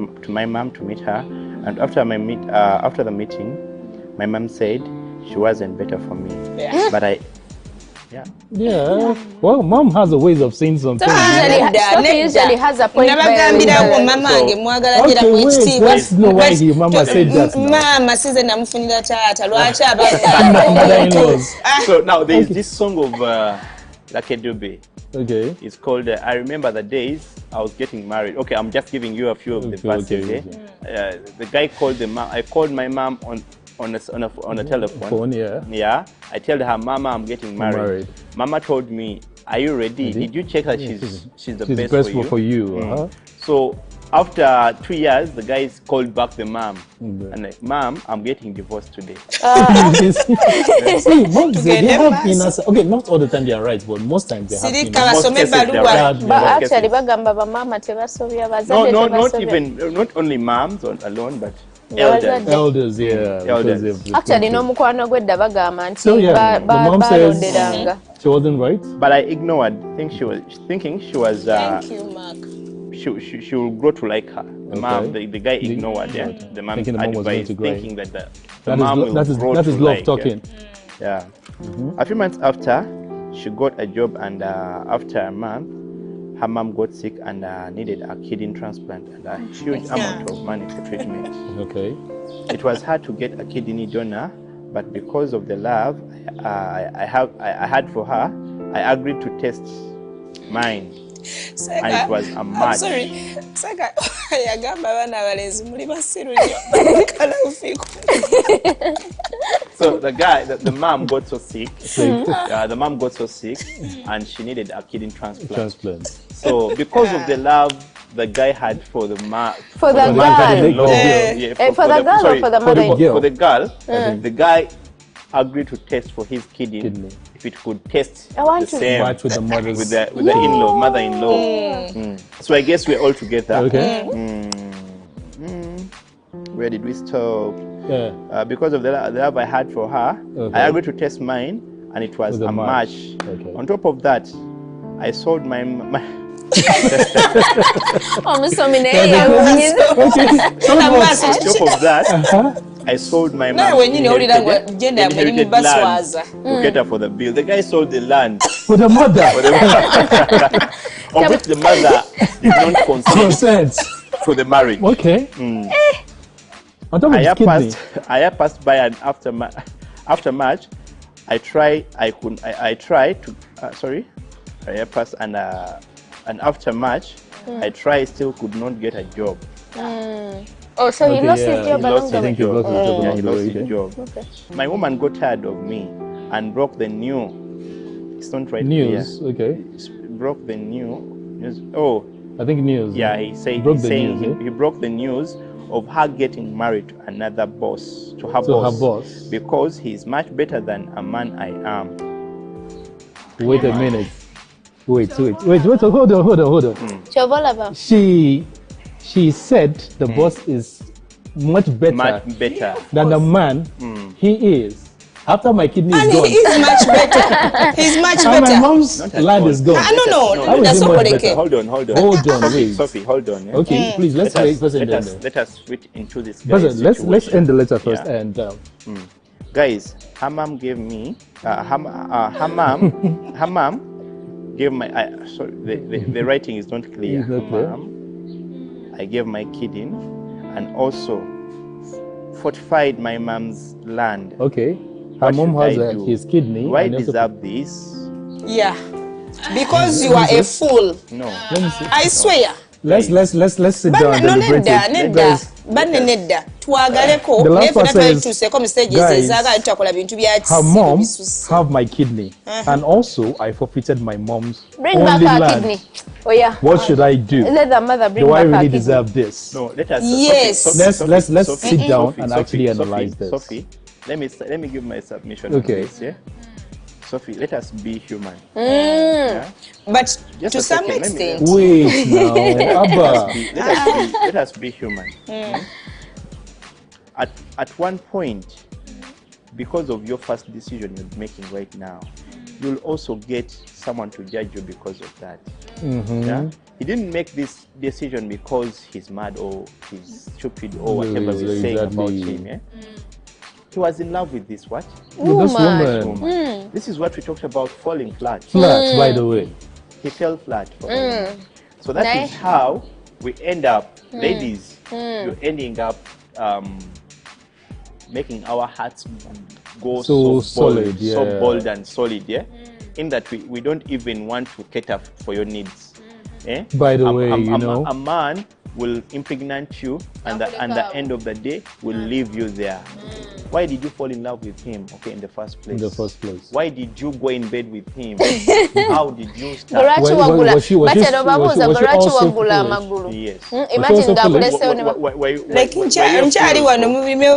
mom to meet her, and after the meeting, my mom said she wasn't better for me. Yeah. But Yeah. Yeah. Well, mom has a ways of saying something. Sophie usually has a point. Nabagambirawo mama wange mwagala nnyo Okay, wait, let's know why mama said that now. Mama size namufunira taata lwaki Mother-in-laws. So now there is this song of Lucky Dube. Okay. It's called I Remember the Days I Was Getting Married. Okay, I'm just giving you a few of the verses. The guy called the mom. I called my mom on a telephone. Yeah. I told her, Mama, I'm getting married. Mama told me, are you ready? Did you check that she's the best for you? So after 2 years, the guys called back the mom and like, Mom, I'm getting divorced today. See, moms, they have innocent. Okay, not all the time they are right, but most times they have innocent. But actually, not only moms alone, but elders. Actually, no mukwano gwedda bagamba nti the mom says she wasn't right, but I ignored. Thinking she was. Thank you, Mark. She will grow to like her. The mom, the guy ignored. The mom advised, thinking that the mom will grow to like. That is love talking. Yeah. A few months after, she got a job, and after a month, her mom got sick and needed a kidney transplant and a huge amount of money for treatment. Okay. It was hard to get a kidney donor, but because of the love I had for her, I agreed to test mine. Saka, and it was a match. I'm sorry. Saka, yagamba bana abalenzi muli basiru nnyo. Kala ufiku. So the mom got so sick. The mom got so sick, and she needed a kidney transplant. So because of the love the guy had for the girl, for the girl, the guy agreed to test for his kidney if it could test the same match with the mothers, with the mother-in-law. So I guess we're all together. Okay. Where did we stop? Because of the love I had for her, I agreed to test mine, and it was a match. Okay. On top of that, I sold my on top of that, I sold my mom's inherited land to get her for the bill. The guy sold the land for the mother, of which the mother did not consent to the marriage. Okay. On top of his kidney. I passed by, and after match, I tried and after match, I tried, still could not get a job. Oh, so he lost his job along the way. He lost his job. Okay. My woman got tired of me and broke the new. It's not right news. Here. Okay. Broke the news. Oh, I think news. Yeah, he said he broke the news of her getting married to another boss, to her boss, because he's much better than a man I am. Wait a minute. Wait, hold on. She said the boss is much better than the man he is. After my kidney is gone. He is much better. He's much better. And my mom's land is gone. No, that's not okay. Hold on, wait. Sophie, hold on. Yeah? Okay, please, let us switch into this. Let's end the letter first. And guys, her mom gave me, her mom gave my, sorry, the writing is not clear. It's not clear. I gave my kidney and also fortified my mom's land. Okay. Her mom has his kidney. Do I deserve this? Yeah. Because you are a fool. No. Let me see. I swear. Let's sit down and deliberate it. The last one says, guys, her mom have my kidney, and also I forfeited my mom's bring back her kidney. Oh yeah. What should I do? Let the mother bring do back I really her deserve this? No, let us. Yes. Let's sit down and actually analyze this. Sophie, let me give my submission. Okay. On this, yeah? Sophie, let us be human. Yeah? But just to some extent. Wait now, Abba. Let us be human. At one point, because of your first decision you're making right now, you'll also get someone to judge you because of that. Yeah? He didn't make this decision because he's mad or he's stupid or whatever we're saying about him. Yeah? He was in love with this what? With this woman. Woman. This is what we talked about falling flat. Flat, by the way. He fell flat for her. So that is how we end up, ladies, you're ending up making our hearts go so solid, bold, so bold and solid, in that we don't even want to cater for your needs. By the way, you know, a man will impregnate you, and at the end of the day will leave you there. Why did you fall in love with him? Okay, in the first place. Why did you go in bed with him? How did you start? Was she also foolish? Yes. Imagine that. Like nchali wano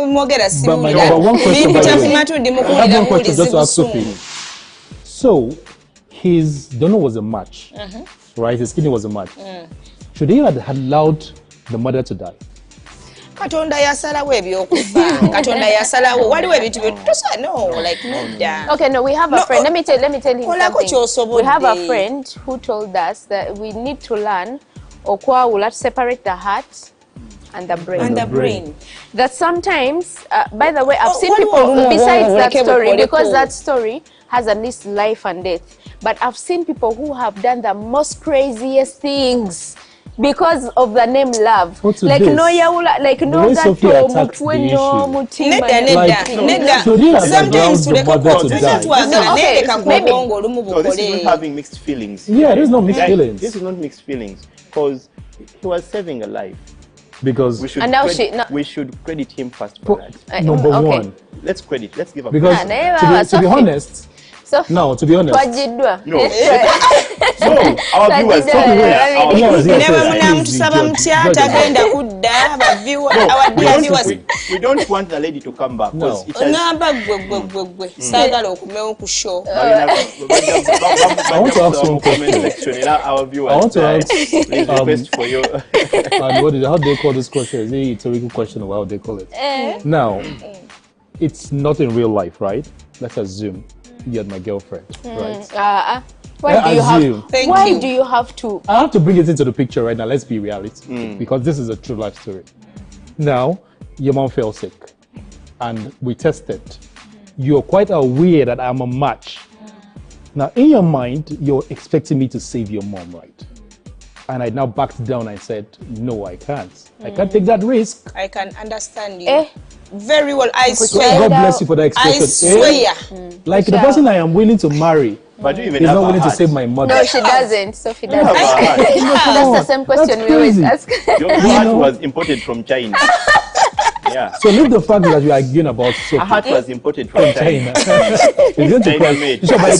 mwogera simu. I have one question just to ask Sophie. So, his donor was a match, right? His kidney was a match. Should he have allowed the mother to die? Katonda yasalawo ebyokufa. Katonda yasalawo waliwo ebintu byotusa no like nedda. Okay, no, we have a friend. Let me tell him something. We have a friend who told us that we need to learn to separate the heart and the brain. That sometimes, by the way, I've seen people besides that story, because that story has at least life and death. But I've seen people who have done the most craziest things because of the name love. Like no yaula, like no that sometimes to the maybe. So this is not having mixed feelings. Yeah, there's no mixed feelings. This is not mixed feelings because he was saving a life. Because we should credit him first for that. Number one. Let's give a because to be honest. No, to be honest. No, our viewers. We don't want the lady to come back. No. I want to ask one question. Our viewers. I want to ask. Request for you. How do they call this question? Is it a rhetorical question or how they call it? Now, it's not in real life, right? Let's assume you're my girlfriend, right? Why do you have to? I have to bring it into the picture right now. Let's be reality, because this is a true life story. Now, your mom fell sick, and we tested. You're quite aware that I'm a match. Now, in your mind, you're expecting me to save your mom, right? And I now backed down and said, no, I can't. I can't take that risk. I can understand you. Very well, I swear. God bless you for that expression. I swear. Like the person I am willing to marry, but you even he's not willing to save my mother. No, she doesn't. Sophie doesn't. That's the same question we always ask. Your heart was imported from China. Yeah. So leave the fact that you are arguing about Sophie. Her heart was imported from China. It's going to crash. So by the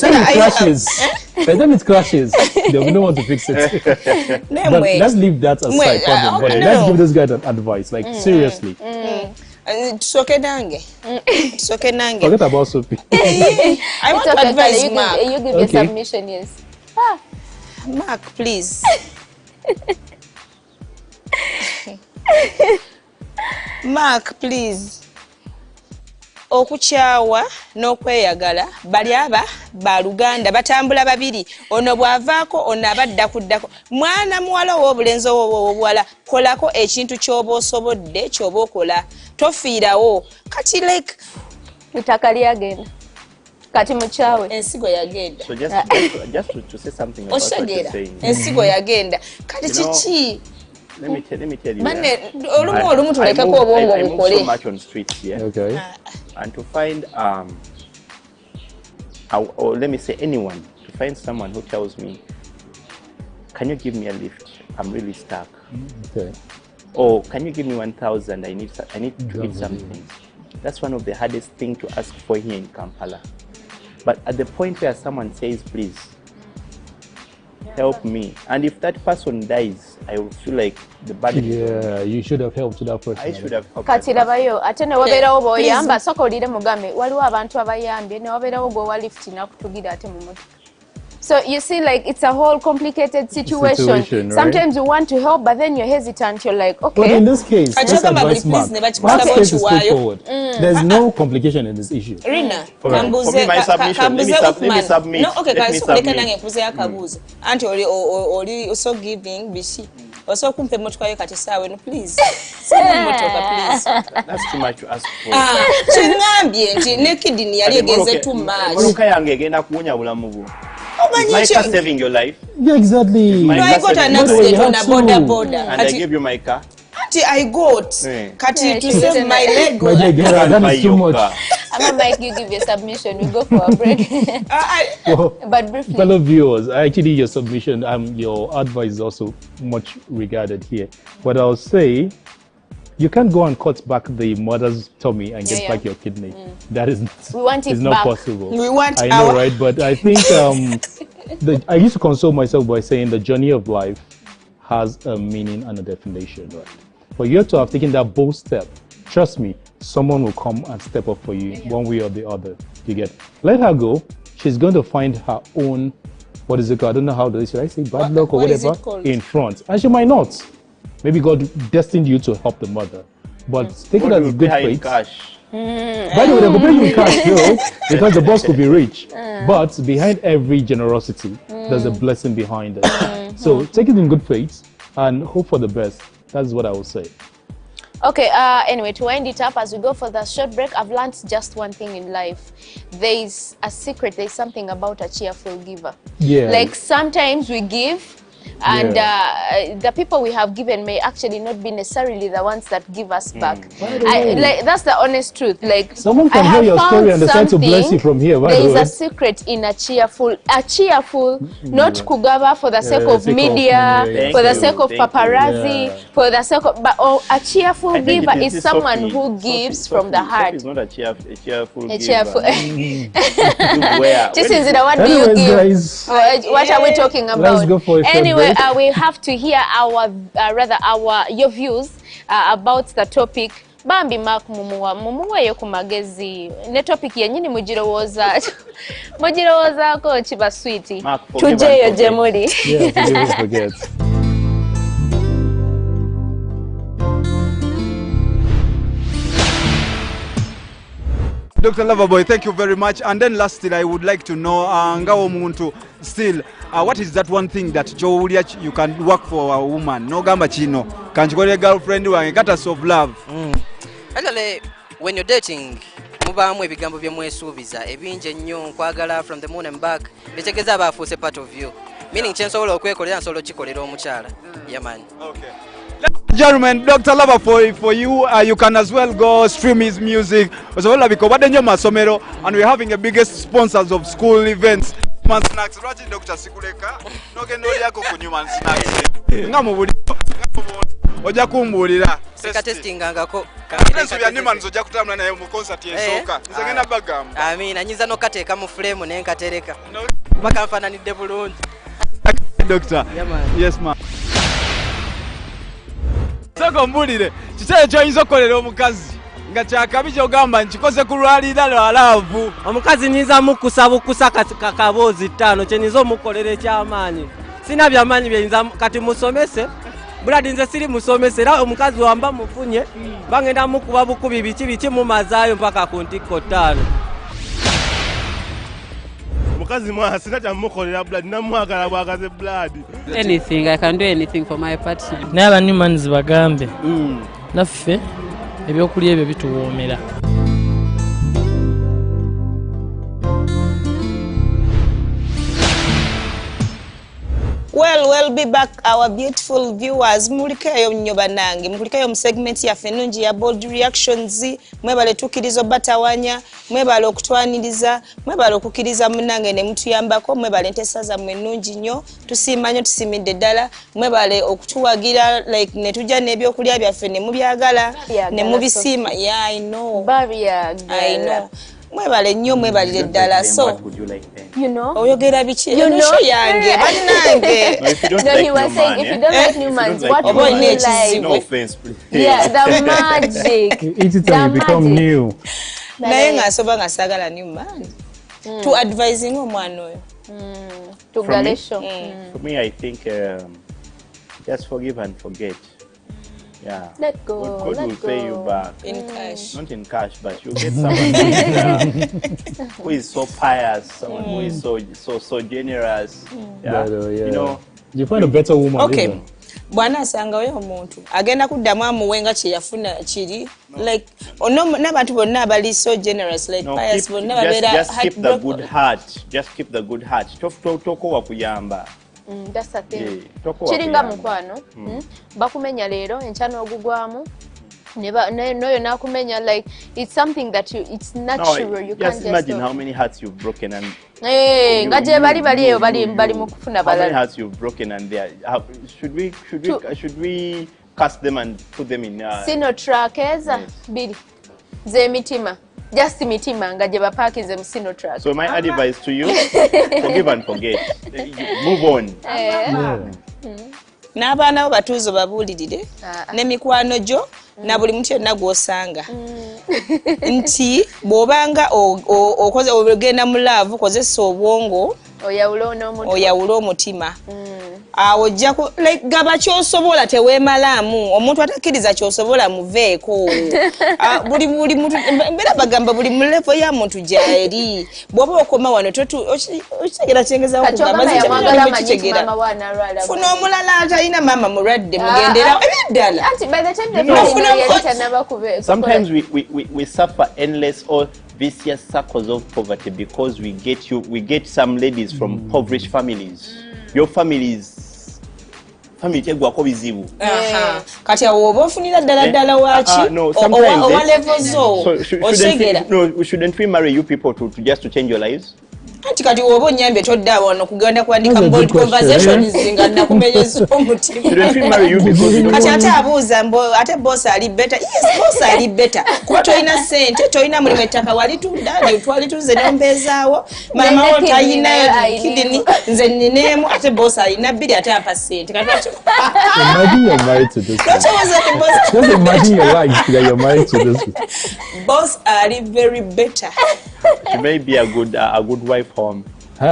time it crashes, they will know how to fix it. But let's leave that aside. Let's give this guy an advice. Like seriously. Forget about Sophie. I want to advise Mark. You give your submission, yes. Mark, please. Mark, please. Okukyawa n'okweyagala bali aba baluganda batambula babiri ono bwavaako ono abadda kuddako mwana muwala w'obulenzi w'obuwala kolako ekintu ky'oba osobodde ky'oba okola tofiirawo kati like itaka lyagenda kati mukyawe ensigo yagenda. So just to say something about what you're saying. Ensigo yagenda kati kiki. Let me tell you. Man, olumu tulekako obwongo bukole. So much on streets here. Okay. And to find or let me say anyone, to find someone who tells me, can you give me a lift? I'm really stuck. Okay. Or can you give me 1,000? I need to eat something. That's one of the hardest things to ask for here in Kampala. But at the point where someone says, please, help me. And if that person dies, I will feel like the burden. Yeah, you should have helped that person. I should have helped. Kati labayo ate ne wabeerawo b'oyamba soko olire mugambe waliwo abantu abayambye ne wabeerawo gwe lift nakutugira ate mu motoka. So you see, like, it's a whole complicated situation. Right? Sometimes you want to help, but then you're hesitant. You're like, okay. But in this case, this advice, Mark's case is straightforward. There's no complication in this issue. Rina, for me, my submission. Let me submit. No, okay, let me submit. Auntie, or so giving, bishi. Also, kumpe motoka yo kati sawe, no, please. Motoka, please. That's too much to ask for. Kingambye nti ne kidney yali egeze too much. Oluka yange egenda kuwonya bulamu bwo. Is my car saving your life? Yeah, exactly. No, I got an accident on a border. And I gave you my car? I got. Kati to save my leg. That is too much. I'm like, you give your submission, we go for a break. But briefly. Fellow viewers, actually your submission, your advice is also much regarded here. But I'll say, you can't go and cut back the mother's tummy and get back your kidney. That is not possible. We want I know, right? But I think I used to console myself by saying the journey of life has a meaning and a definition, right? But you have to have taken that bold step. Trust me, someone will come and step up for you one way or the other. You get? Let her go. She's going to find her own, what is it called? I don't know how to say. Should I say bad luck or whatever? In front. And she might not. Maybe God destined you to help the mother. But take it as good faith. Cash. By the way, they'll pay you in cash, though, because the boss could be rich. But behind every generosity, there's a blessing behind it. So take it in good faith and hope for the best. That's what I will say. Okay, anyway, to wind it up, as we go for the short break, I've learned just one thing in life. There is a secret, there's something about a cheerful giver. Yeah. Like sometimes we give, and the people we have given may actually not be necessarily the ones that give us back. Like that's the honest truth. Like someone can hear your story and decide to bless you from here. There is a secret in a cheerful, not kugaba for the sake of media, for the sake of paparazzi, for the sake of, but a cheerful giver is someone who gives from the heart. It's not a cheerful giver. Just is it what do you give? What are we talking about? Let's go for it. Anyway, we have to hear your views about the topic. Bambi Mark mumuwa yo kumagezi ne topic yenyini mujirowoza ko chiba sweet tujeyo jemuli. Yeah, forget. Dr. Loverboy, thank you very much. And then lastly, I would like to know, Ngawo Muntu, still, what is that one thing that you can work for a woman? No gamba chino. Can you call a girlfriend who got us of love? Actually, when you're dating, mubamu ebigambo byemwesuubiza ebingi nnyo nkwagala from the moon and back bitegeza abafuuse part of you. Meaning kyensobola okwekolera nsobola okikolera omukyala. Yeah, man. Okay. Gentlemen, Dr. Lover, for you, you can as well go stream his music. And we're having the biggest sponsors of school events. Man snacks, Dr. Sikuleka. No can Kunyuman snacks. Oja kumbulira. Sika testing ngako. Kanso ya Newman zoja kutamna naye mu concert yesoka. Nzagenda bagamba. Amina nyiza no kateeka mu frame ne nkatereka. Baka mfananidde bulungi. Doctor. Yeah, man. Yes, ma'am. Soko mbulire kitale kyoyinza okukolera omukazi nga kyakabi kyogamba nkikoze ku lwalira lwalaavu. Omukazi nyinza mukusa bukusa kakaboozi ttaano kyenyinza omukolera ekyamaanyi. Sina byamaanyi byeyinza kati musomese buladi nze siri musomese era omukazi wamba mufunye bangenda mukuba bukubi biki mumazaayo mpaka ku ntikko ttaano. Mukazi mwa sina kyamukolera blood namwagala bwagaze blood. Anything, I can do anything for my partner. N'aba Newmans bagambe naffe ebyokulya ebyo bituwoomera. Well, we'll be back, our beautiful viewers. Mulikayo nnyoba nange, mulikayo mu segment yaffe ennungi ya Bold Reactions. Mwebale tukirizo batawanya, mwebale okutwaniriza, mwebale okukiriza munnange ne mutuyambako, mwebale ntesa zammwe ennungi nnyo, tusiima nnyo tusimidde ddala, mwebale okutuwagira like ne tujja n'ebyokulya byaffe ne mubyagala, ne mubisiima. Yeah, I know. I know. Mwebale nnyo mwebalire ddala. So you know oyogera biki show yange bannange. No, he was saying if you don't like Newmans, what would you like? No offense, please. Yeah, the magic. Each time you become new. Naye ngasoba nga sagala Newman to advising omwana oyo to galesho. For me, I think just forgive and forget. Yeah. Let go. God will pay you back. In cash. Not in cash, but you get someone who is so pious, someone who is so generous. Yeah. Yeah. You know. You find a better woman. Okay. bwana asangayo omuntu agenda kuddamu amuwenga kye yafuna kiri like n'abantu bonna abali so generous like pious bonna babeera just keep the good heart, just keep the good heart. Toko wakuyamba. That's the thing. Chiringa mukwano bakumenya leero enchano ogugwamu noyo nakumenya like it's something that it's natural. No, you can't just imagine how many hearts you've broken and ngaje bali mukufuna balala. How many hearts you've broken and there should we cast them and put them in Sinotrack eza bili ze mitima just mitima ngaje bapakize mu Sinotrack. So my advice to you, forgive and forget. Move on. N'abaana bo batuuzo babuulirire n'emikwano gyo na buli muntu yenna gw'osanga nti bw'obanga okoze ogenda mu laavu kozesa obwongo oyawula omutima awo ojjaku like gaba kyosobola teweemalaamu omuntu atakkiriza kyosobola muveeko buli muntu mbeera bagamba buli mu levo ya muntu gy'eri bw'oba okoma wano okitegera kyengezaho funa omulala atalina maama mulwadde mugendera eby'eddala. Sometimes we suffer endless or vicious circles of poverty because we get some ladies from impoverished families. Your family tegwako bizibu. Kati awo oba ofunira ddala waki owa level zo osegera. No, shouldn't we marry you people to change your lives? Anti kati oba onyambye todda wano kugenda kuandika bold conversations nga nakumenyeza omutima. Kati ate abuuza ate boss ali better. Yes, boss ali better. Kuba toyina sente, toyina mulimu ettaka walitunda, twali tuze n'ombeezaawo. Mama wo tayina kidini, nze nneemu ate boss alina bbiri ate ampa sente. Imagine you're married to this one. Just imagine your life that you're married to this one. Boss ali very better. She may be a good wife home. She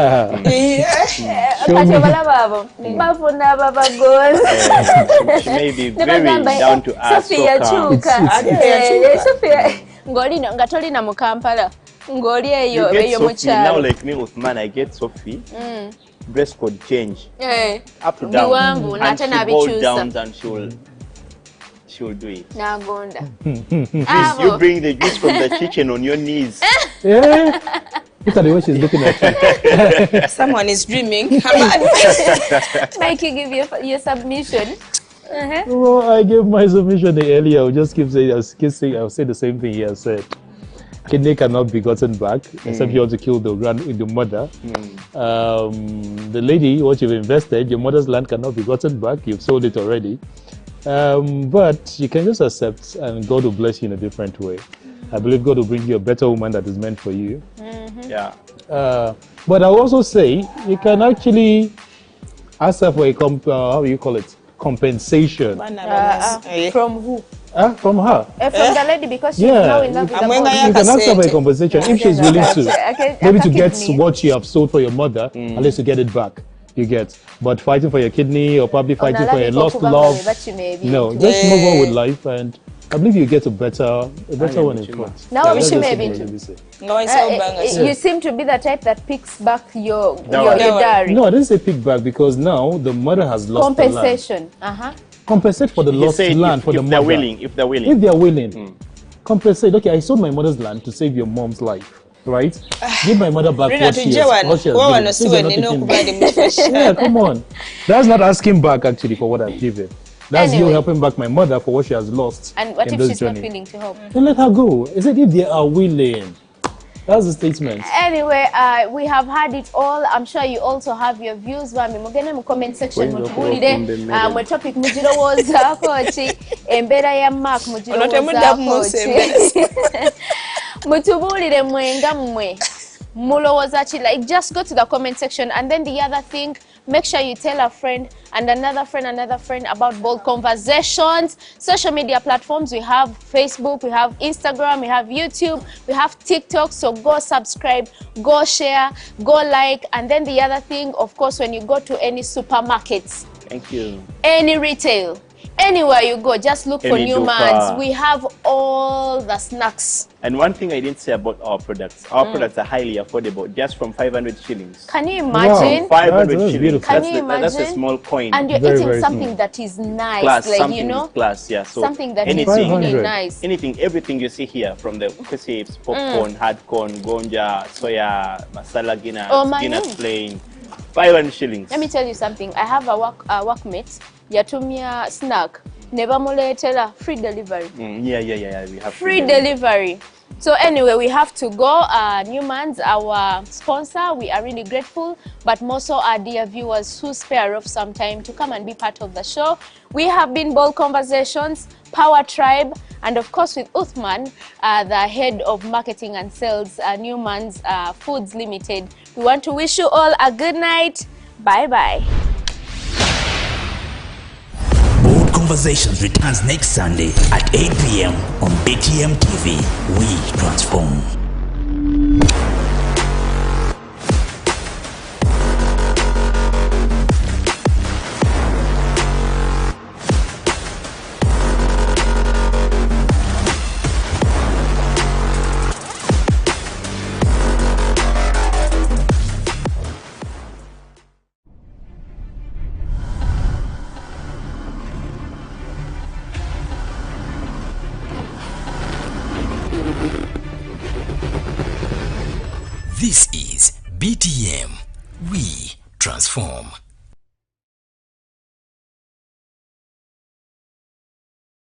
may be very down to earth. Sophia ngolino ngatolina mu Kampala ngoli eyo mu kyalo. Now like me with man I get Sophie. Dress code change. Up to down. And she hold down and she will do it. Nagonda. You bring the juice from the kitchen on your knees. Look at the way she's looking at you. Someone is dreaming. Mikey, give your submission. Well, I gave my submission earlier. I'll just keep saying, I'll say the same thing he has said. Kidney cannot be gotten back, except you want to kill the mother. The lady, what you've invested, your mother's land cannot be gotten back. You've sold it already. But you can just accept, and God will bless you in a different way. I believe God will bring you a better woman that is meant for you. Yeah. But I'll also say you can actually ask her for a how do you call it? Compensation. From who? From her. From the lady, because she's now in love with the boy. You can ask her for a compensation if she's willing to. Maybe to get what you have sold for your mother, at least to get it back. You get, but fighting for your kidney or probably fighting for a lost love. No, just move on with life, and I believe you get a better one in front. Now, you seem to be the type that picks back your dowry. No, I didn't say pick back because now the mother has lost compensation. The land. Compensate for the lost land for the mother. If they're willing. Compensate. Okay, I sold my mother's land to save your mom's life. Right? Give my mother back what she has given. Yeah, come on. That's not asking back actually for what I've given. That's you helping back my mother for what she has lost. And what if she's not willing to help? Then let her go. Is it if they are willing? That's the statement. Anyway, we have had it all. I'm sure you also have your views. Mugene mu comment section mutubulire mu topic mugirowoza kochi embera ya Mark mugirowoza kochi. Mutubulire mwenga mwe. Mulowoza chi, like just go to the comment section, and then the other thing, make sure you tell a friend and another friend about Bold Conversations. Social media platforms, we have Facebook, we have Instagram, we have YouTube, we have TikTok. So go subscribe, go share, go like, and then the other thing, of course, when you go to any supermarkets, thank you, any retail, Anywhere you go, just look for Any Newman's. Doka. We have all the snacks. And one thing I didn't say about our products, our products are highly affordable, just from 500 shillings. Can you imagine? 500 That's shillings. Can That's, you that's a imagine? small coin. And you're Very, eating very something small. that is nice, Class, like, something you know, with class, yeah. So something that is anything, really 500. nice. anything, everything you see here, from the crisps, popcorn, hard corn, gonja, soya, masala Guinness, Oh, my Guinness name. plain, 500 shillings. Let me tell you something. I have a workmate. Yatumia snack. Never muletela. Free delivery. Yeah. We have Free delivery. So anyway, we have to go. Newman's, our sponsor. We are really grateful, but more so our dear viewers who spare off some time to come and be part of the show. We have been Bold Conversations, Power Tribe, and of course with Uthman, the head of marketing and sales, Newman's Foods Limited. We want to wish you all a good night. Bye-bye. Bold Conversations returns next Sunday at 8 p.m. on BTM TV. We transform. This is BTM. We transform.